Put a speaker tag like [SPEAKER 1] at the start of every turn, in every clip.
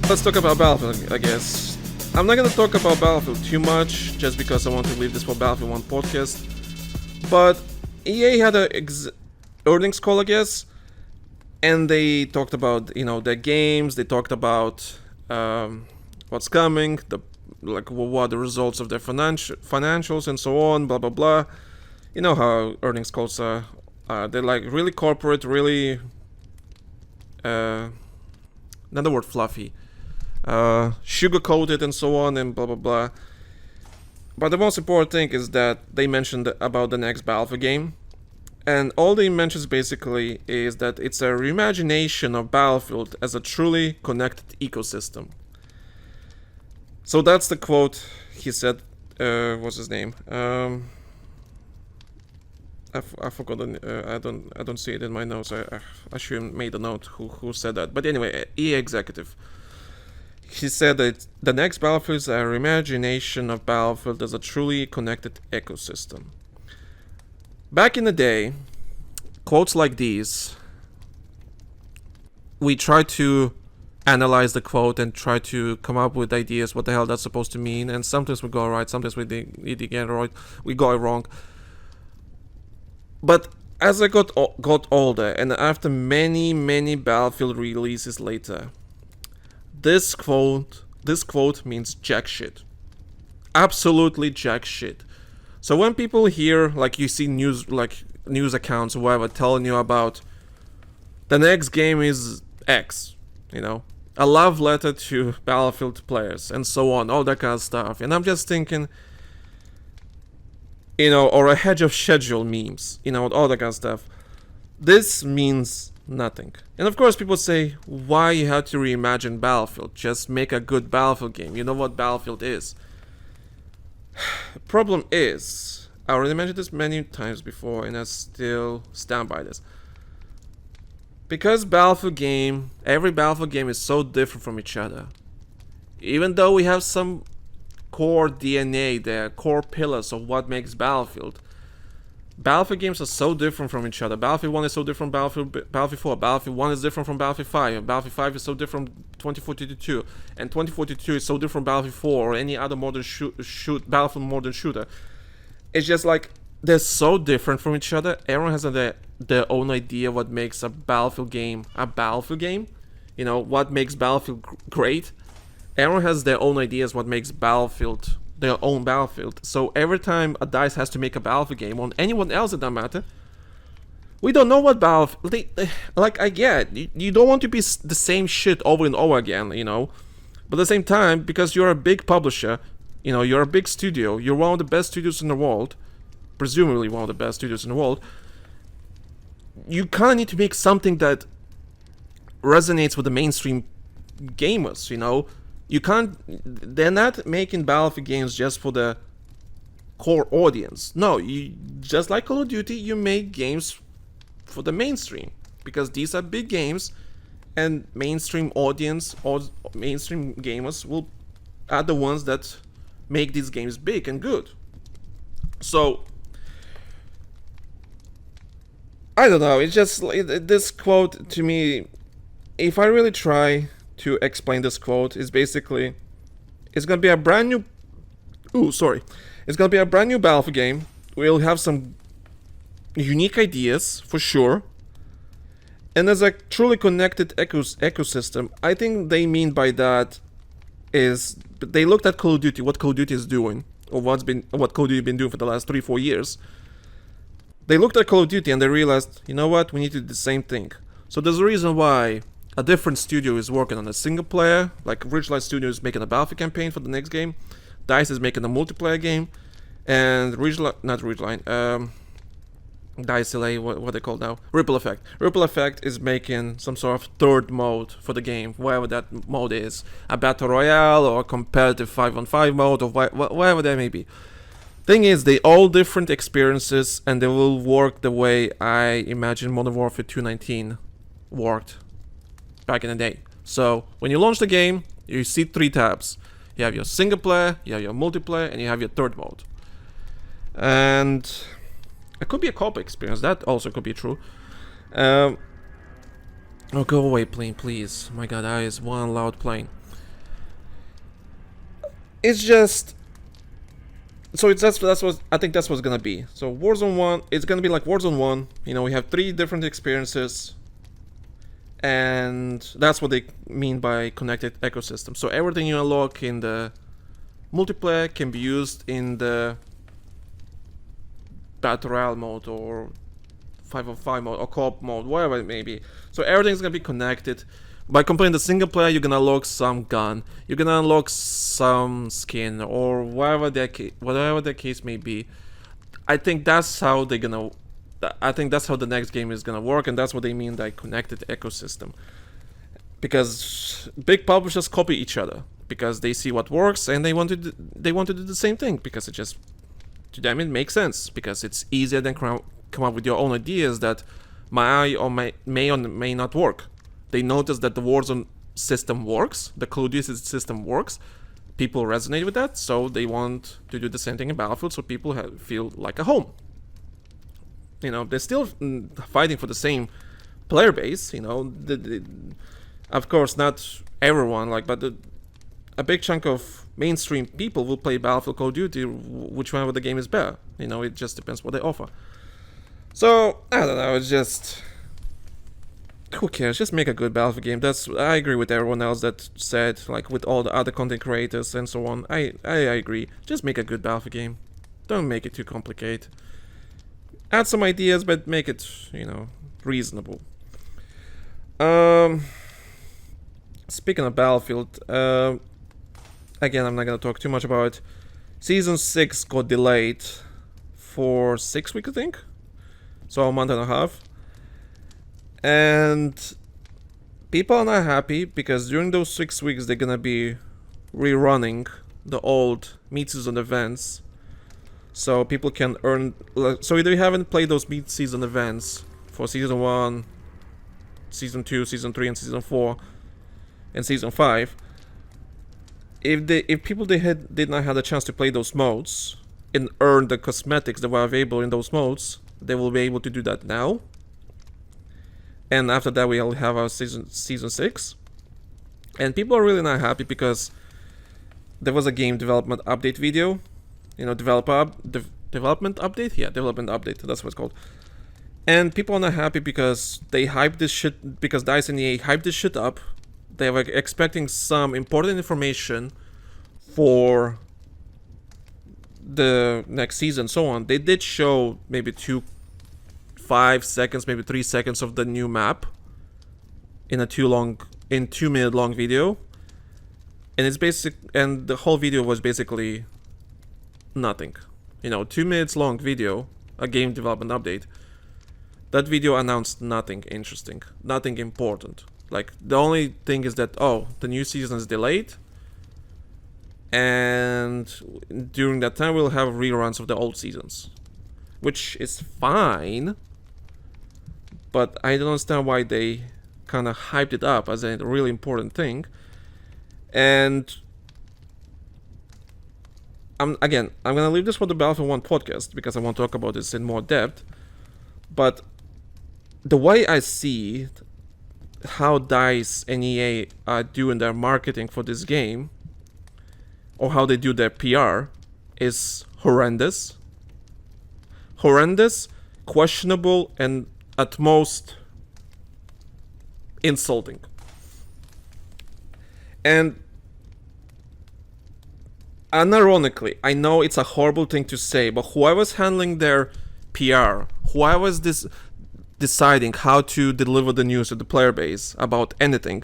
[SPEAKER 1] let's talk about Battlefield, I guess. I'm not gonna talk about Battlefield too much, just because I want to leave this for Battlefield 1 podcast. But EA had a earnings call, I guess, and they talked about, you know, their games. They talked about what's coming, what are the results of their financials and so on, blah blah blah. You know how earnings calls are. They're like really corporate, really another word, fluffy, sugar coated and so on and blah blah blah. But the most important thing is that they mentioned about the next Battlefield game, and all they mentions basically is that it's a reimagination of Battlefield as a truly connected ecosystem. So that's the quote he said. What's his name? I forgot. I don't see it in my notes. I should have made a note who said that. But anyway, EA executive. He said that the next Battlefield is a reimagination of Battlefield as a truly connected ecosystem. Back in the day, quotes like these, we try to analyze the quote and try to come up with ideas what the hell that's supposed to mean, and sometimes we go right, sometimes we get it right, we got it wrong. But as I got older, and after many Battlefield releases later, this quote means jack shit. Absolutely jack shit. So when people hear, like, you see news accounts or whatever telling you about the next game is X, you know, a love letter to Battlefield players and so on, all that kind of stuff, and I'm just thinking, you know, or a hedge of schedule memes, you know, all that kind of stuff. This means nothing. And of course people say, why you have to reimagine Battlefield? Just make a good Battlefield game. You know what Battlefield is. Problem is, I already mentioned this many times before, and I still stand by this. Because every Battlefield game is so different from each other. Even though we have some core DNA, the core pillars of what makes Battlefield games are so different from each other. Battlefield 1 is so different from Battlefield 4. Battlefield 1 is different from Battlefield 5. And Battlefield 5 is so different from 2042. And 2042 is so different from Battlefield 4 or any other modern Battlefield modern shooter. It's just like, they're so different from each other. Everyone has their own idea what makes a Battlefield game a Battlefield game. You know, what makes Battlefield great. Everyone has their own ideas what makes Battlefield their own Battlefield. So every time a DICE has to make a Battlefield game, or anyone else, it doesn't matter, we don't know what Battlefield... Like, I get, you don't want to be the same shit over and over again, you know. But at the same time, because you're a big publisher, you know, you're a big studio, you're one of the best studios in the world, presumably one of the best studios in the world, you kind of need to make something that resonates with the mainstream gamers, you know. You can't... They're not making Battlefield games just for the core audience. No, you just like Call of Duty, you make games for the mainstream. Because these are big games, and mainstream audience or mainstream gamers are the ones that make these games big and good. So, I don't know, it's just... This quote, to me, if I really try to explain this quote, is basically, it's gonna be a brand new it's gonna be a brand new Battlefield game. We'll have some unique ideas for sure, and as a truly connected ecosystem. I think they mean by that is they looked at Call of Duty, what Call of Duty is doing, or what Call of Duty been doing for the last 3-4 years. They looked at Call of Duty and they realized, you know what, we need to do the same thing. So there's a reason why a different studio is working on a single player, like Ridgeline Studio is making a Battlefield campaign for the next game, DICE is making a multiplayer game, and DICE LA, what they call now, Ripple Effect is making some sort of third mode for the game, whatever that mode is, a battle royale or a competitive 5-on-5 mode, or whatever that may be. Thing is, they all different experiences, and they will work the way I imagine Modern Warfare 2.19 worked back in the day. So when you launch the game, you see 3 tabs. You have your single player, you have your multiplayer, and you have your third mode. And it could be a co-op experience. That also could be true. Oh, go away, plane, please. My God, that is one loud plane. it's just so that's what I think that's what's gonna be. So Warzone 1, it's gonna be like Warzone 1. You know, we have 3 different experiences, and that's what they mean by connected ecosystem. So everything you unlock in the multiplayer can be used in the Battle Royale mode or 5-on-5 mode or co-op mode, whatever it may be. So everything's gonna be connected. By completing the single player, you're gonna unlock some gun, you're gonna unlock some skin, or whatever the case may be. I think that's how they're gonna. I think that's how the next game is gonna work, and that's what they mean by connected ecosystem. Because big publishers copy each other because they see what works and they want to do the same thing because it just, to them, it makes sense because it's easier than come up with your own ideas that may or may not work. They notice that the Warzone system works, the Call of Duty system works, people resonate with that, so they want to do the same thing in Battlefield so people feel like a home. You know, they're still fighting for the same player base, you know, of course not everyone, like, but a big chunk of mainstream people will play Battlefield, Call of Duty, whichever the game is better. You know, it just depends what they offer. So, I don't know, it's just, who cares? Just make a good Battlefield game. I agree with everyone else that said, like, with all the other content creators and so on. I agree. Just make a good Battlefield game. Don't make it too complicated. Add some ideas, but make it, you know, reasonable. Speaking of Battlefield, again, I'm not gonna talk too much about it. Season 6 got delayed for 6 weeks, I think. So a month and a half. And people are not happy because during those 6 weeks they're gonna be rerunning the old mid-season events, so people can earn. So if you haven't played those mid-season events for season 1, season 2, season 3, and season 4, and season 5, if people did not have the chance to play those modes and earn the cosmetics that were available in those modes, they will be able to do that now. And after that, we'll have our season 6. And people are really not happy because there was a game development update video. You know, development update? Yeah, development update. That's what it's called. And people are not happy because they hyped this shit, because DICE and EA hyped this shit up. They were expecting some important information for the next season, so on. They did show maybe 5 seconds, maybe 3 seconds of the new map in a 2-minute long video, and and the whole video was basically nothing. You know, 2 minutes long video, a game development update. That video announced nothing interesting, nothing important. Like, the only thing is that, oh, the new season is delayed, and during that time we'll have reruns of the old seasons, which is fine. But I don't understand why they kind of hyped it up as a really important thing. And I'm going to leave this for the Battlefield 1 podcast because I want to talk about this in more depth. But the way I see how DICE and EA are doing their marketing for this game, or how they do their PR, is horrendous. Horrendous, questionable, and at most insulting. And unironically, I know it's a horrible thing to say, but whoever's handling their PR, whoever's deciding how to deliver the news to the player base about anything,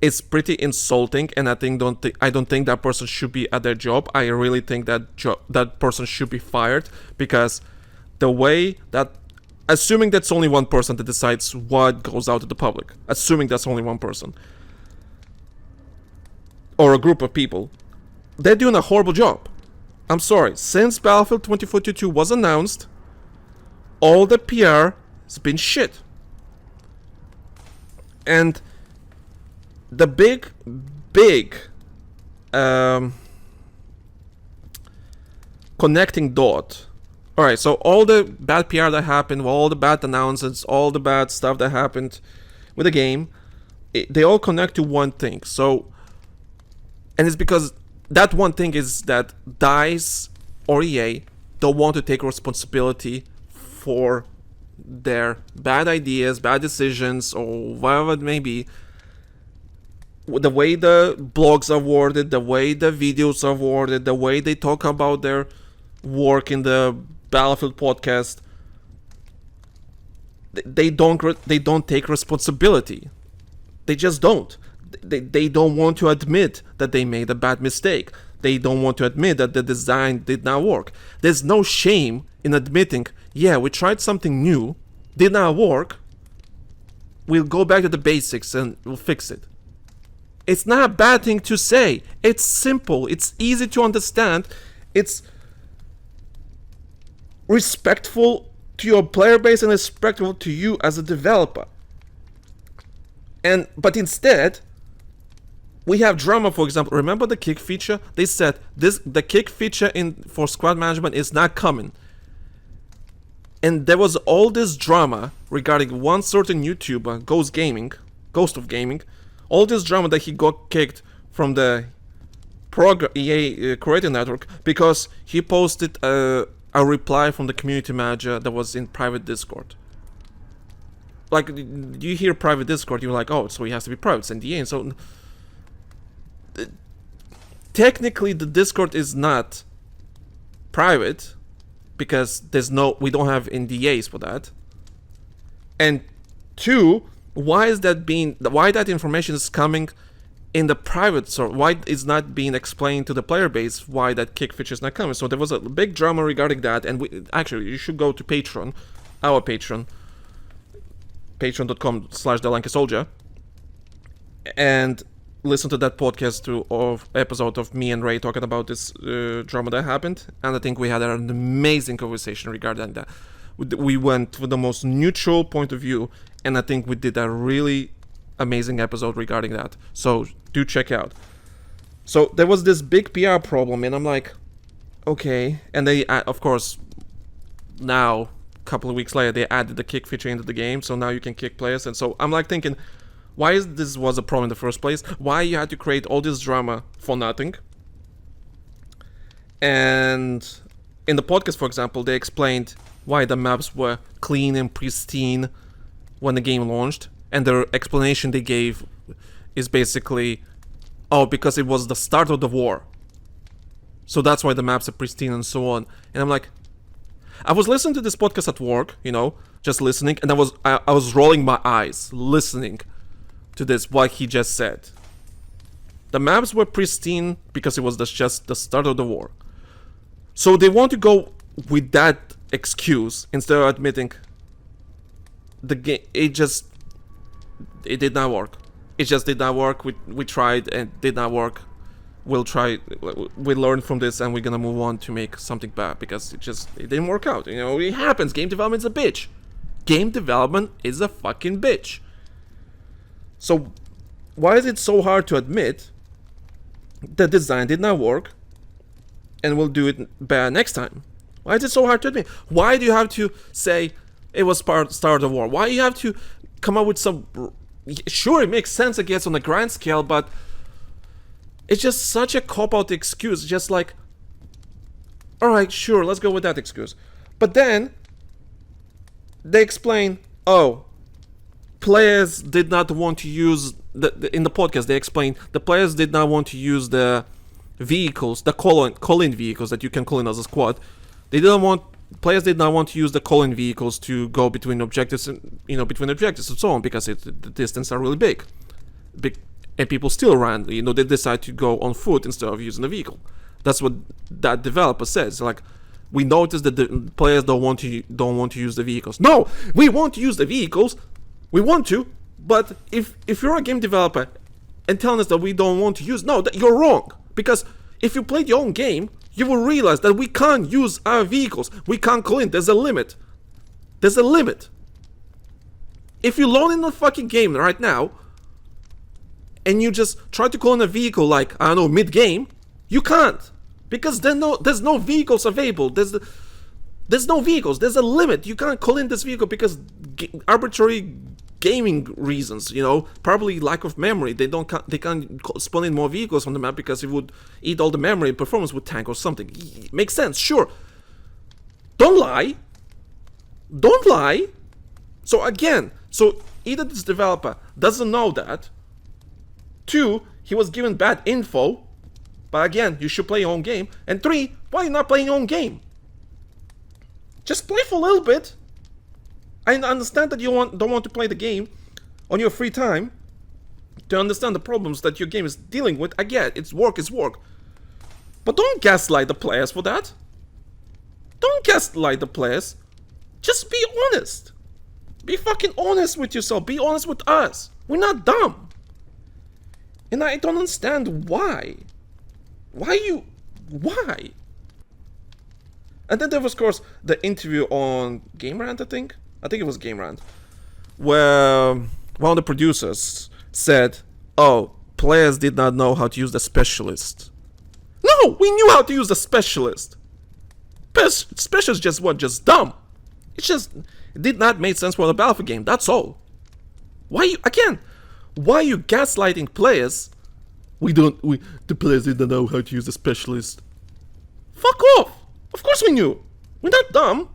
[SPEAKER 1] it's pretty insulting, and I don't think that person should be at their job. I really think that person should be fired, because the way that, assuming that's only one person that decides what goes out to the public, assuming that's only one person or a group of people, they're doing a horrible job. I'm sorry. Since Battlefield 2042 was announced, all the PR has been shit. And the big connecting dot. Alright, so all the bad PR that happened, all the bad announcements, all the bad stuff that happened with the game, they all connect to one thing. So, and it's because that one thing is that DICE or EA don't want to take responsibility for their bad ideas, bad decisions, or whatever it may be. The way the blogs are worded, the way the videos are worded, the way they talk about their work in the Battlefield podcast, they don't take responsibility. They just don't. They don't want to admit that they made a bad mistake. They don't want to admit that the design did not work. There's no shame in admitting, yeah, we tried something new, did not work. We'll go back to the basics and we'll fix it. It's not a bad thing to say. It's simple. It's easy to understand. It's respectful to your player base and respectful to you as a developer. But instead, we have drama. For example, remember the kick feature? They said the kick feature for squad management is not coming. And there was all this drama regarding one certain YouTuber, Ghost of Gaming. All this drama that he got kicked from the EA creative network because he posted a reply from the community manager that was in private Discord. Like, you hear private Discord, you're like, oh, so he has to be private, it's NDA. And so technically the Discord is not private because we don't have NDAs for that. And two, why that information is coming in the private source? Why is not being explained to the player base why that kick feature is not coming? So there was a big drama regarding that, and you should go to Patreon, our Patreon, patreon.com/TheLankySoldier, and listen to that podcast of episode of me and Ray talking about this drama that happened. And I think we had an amazing conversation regarding that. We went with the most neutral point of view, and I think we did a really amazing episode regarding that. So do check out. So there was this big PR problem, and I'm like, okay. And they, of course, now a couple of weeks later, they added the kick feature into the game, so now you can kick players. And so I'm like thinking, why this was a problem in the first place? Why you had to create all this drama for nothing? And in the podcast, for example, they explained why the maps were clean and pristine when the game launched, and the explanation they gave is basically, because it was the start of the war, so that's why the maps are pristine and so on. And I'm like, I was listening to this podcast at work, just listening, and I was rolling my eyes listening to this, what he just said. The maps were pristine because it was just the start of the war. So they want to go with that excuse instead of admitting the game, it did not work. It just did not work. We tried and it did not work. We learned from this and we're gonna move on to make something bad because it didn't work out. It happens. Game development is a bitch. Game development is a fucking bitch. So why is it so hard to admit the design did not work and we'll do it bad next time? Why is it so hard to admit? Why do you have to say it was start of the war? Why do you have to come up with some... Sure, it makes sense, I guess, on a grand scale, but it's just such a cop-out excuse. Just like, alright, sure, let's go with that excuse. But then, they explain, players did not want to use... in the podcast, they explain, the players did not want to use the vehicles, the call-in vehicles that you can call in as a squad. Players did not want to use the call-in vehicles to go between objectives and so on because the distance are really big, and people still ran. They decide to go on foot instead of using a vehicle. That's what that developer says. Like, we noticed that the players don't want to use the vehicles. No, we want to use the vehicles. We want to, but if you're a game developer and telling us that we don't want to use, that you're wrong. Because if you played your own game, you will realize that we can't use our vehicles. We can't call in. There's a limit. There's a limit. If you load in a fucking game right now, and you just try to call in a vehicle like, I don't know, mid-game, you can't. Because there's no vehicles available. There's no vehicles. There's a limit. You can't call in this vehicle because arbitrary gaming reasons, you know, probably lack of memory. They can't spawn in more vehicles on the map because it would eat all the memory and performance would tank or something. Makes sense, sure. Don't lie. Don't lie. So again, either this developer doesn't know that, 2, he was given bad info, but again, you should play your own game, and 3, why are you not playing your own game? Just play for a little bit. I understand that you don't want to play the game on your free time to understand the problems that your game is dealing with. I get it, it's work is work. But don't gaslight the players for that. Don't gaslight the players. Just be honest. Be fucking honest with yourself. Be honest with us. We're not dumb. And I don't understand why. Why? And then there was, of course, the interview on Game Rant, I think it was Game Rant, where one of the producers said, oh, players did not know how to use the specialist. No, we knew how to use the specialist. Specialist just dumb. It did not make sense for the Battlefield game, that's all. Why are you gaslighting players? The players didn't know how to use the specialist. Fuck off! Of course we knew. We're not dumb.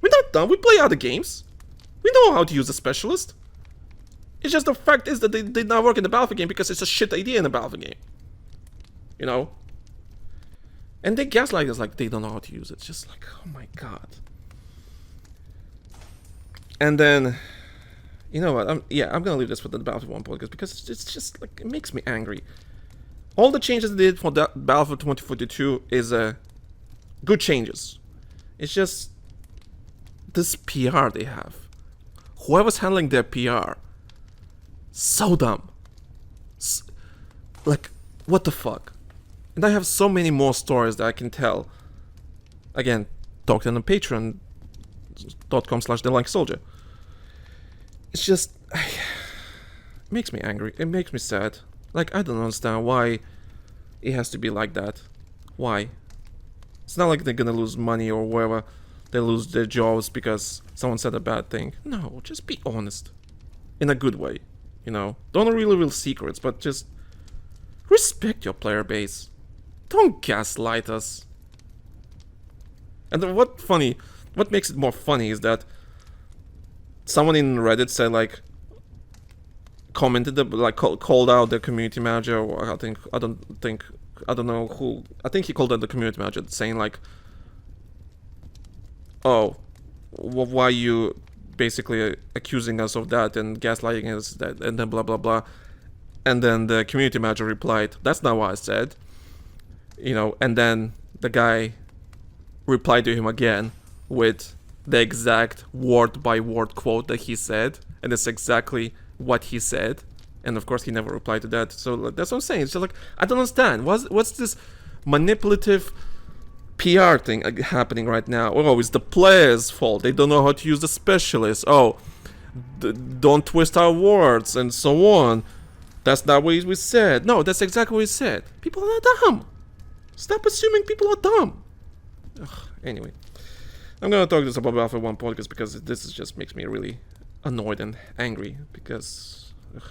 [SPEAKER 1] We play other games. We know how to use the specialist. It's just the fact is that they did not work in the Battlefield game because it's a shit idea in the Battlefield game. You know? And they gaslight us like they don't know how to use it. It's just like, oh my god. And then, you know what? I'm gonna leave this for the Battlefield 1 podcast because it's just like, it makes me angry. All the changes they did for Battlefield 2042 is good changes. It's just this PR they have. Whoever's handling their PR, so dumb. Like, what the fuck? And I have so many more stories that I can tell. Again, talk to them on patreon.com/TheLankySoldier. It's just, it makes me angry. It makes me sad. Like, I don't understand why it has to be like that. Why? It's not like they're gonna lose money or whatever. They lose their jobs because someone said a bad thing. No, just be honest. In a good way, you know? Don't reveal secrets, but just respect your player base. Don't gaslight us. And then what makes it more funny is that someone in Reddit said, like, commented, like, called out the community manager, or I think he called out the community manager, saying like, oh, why are you basically accusing us of that and gaslighting us, that, and then blah blah blah. And then the community manager replied, that's not what I said, you know. And then the guy replied to him again with the exact word by word quote that he said, and it's exactly what he said. And of course he never replied to that. So that's what I'm saying. It's just like, I don't understand. What's this manipulative PR thing happening right now? Oh, it's the players' fault. They don't know how to use the specialist. Oh, don't twist our words and so on. That's not what we said. No, that's exactly what we said. People are dumb. Stop assuming people are dumb. Ugh, anyway, I'm gonna talk this about Battlefield 1 podcast because this just makes me really annoyed and angry because, ugh.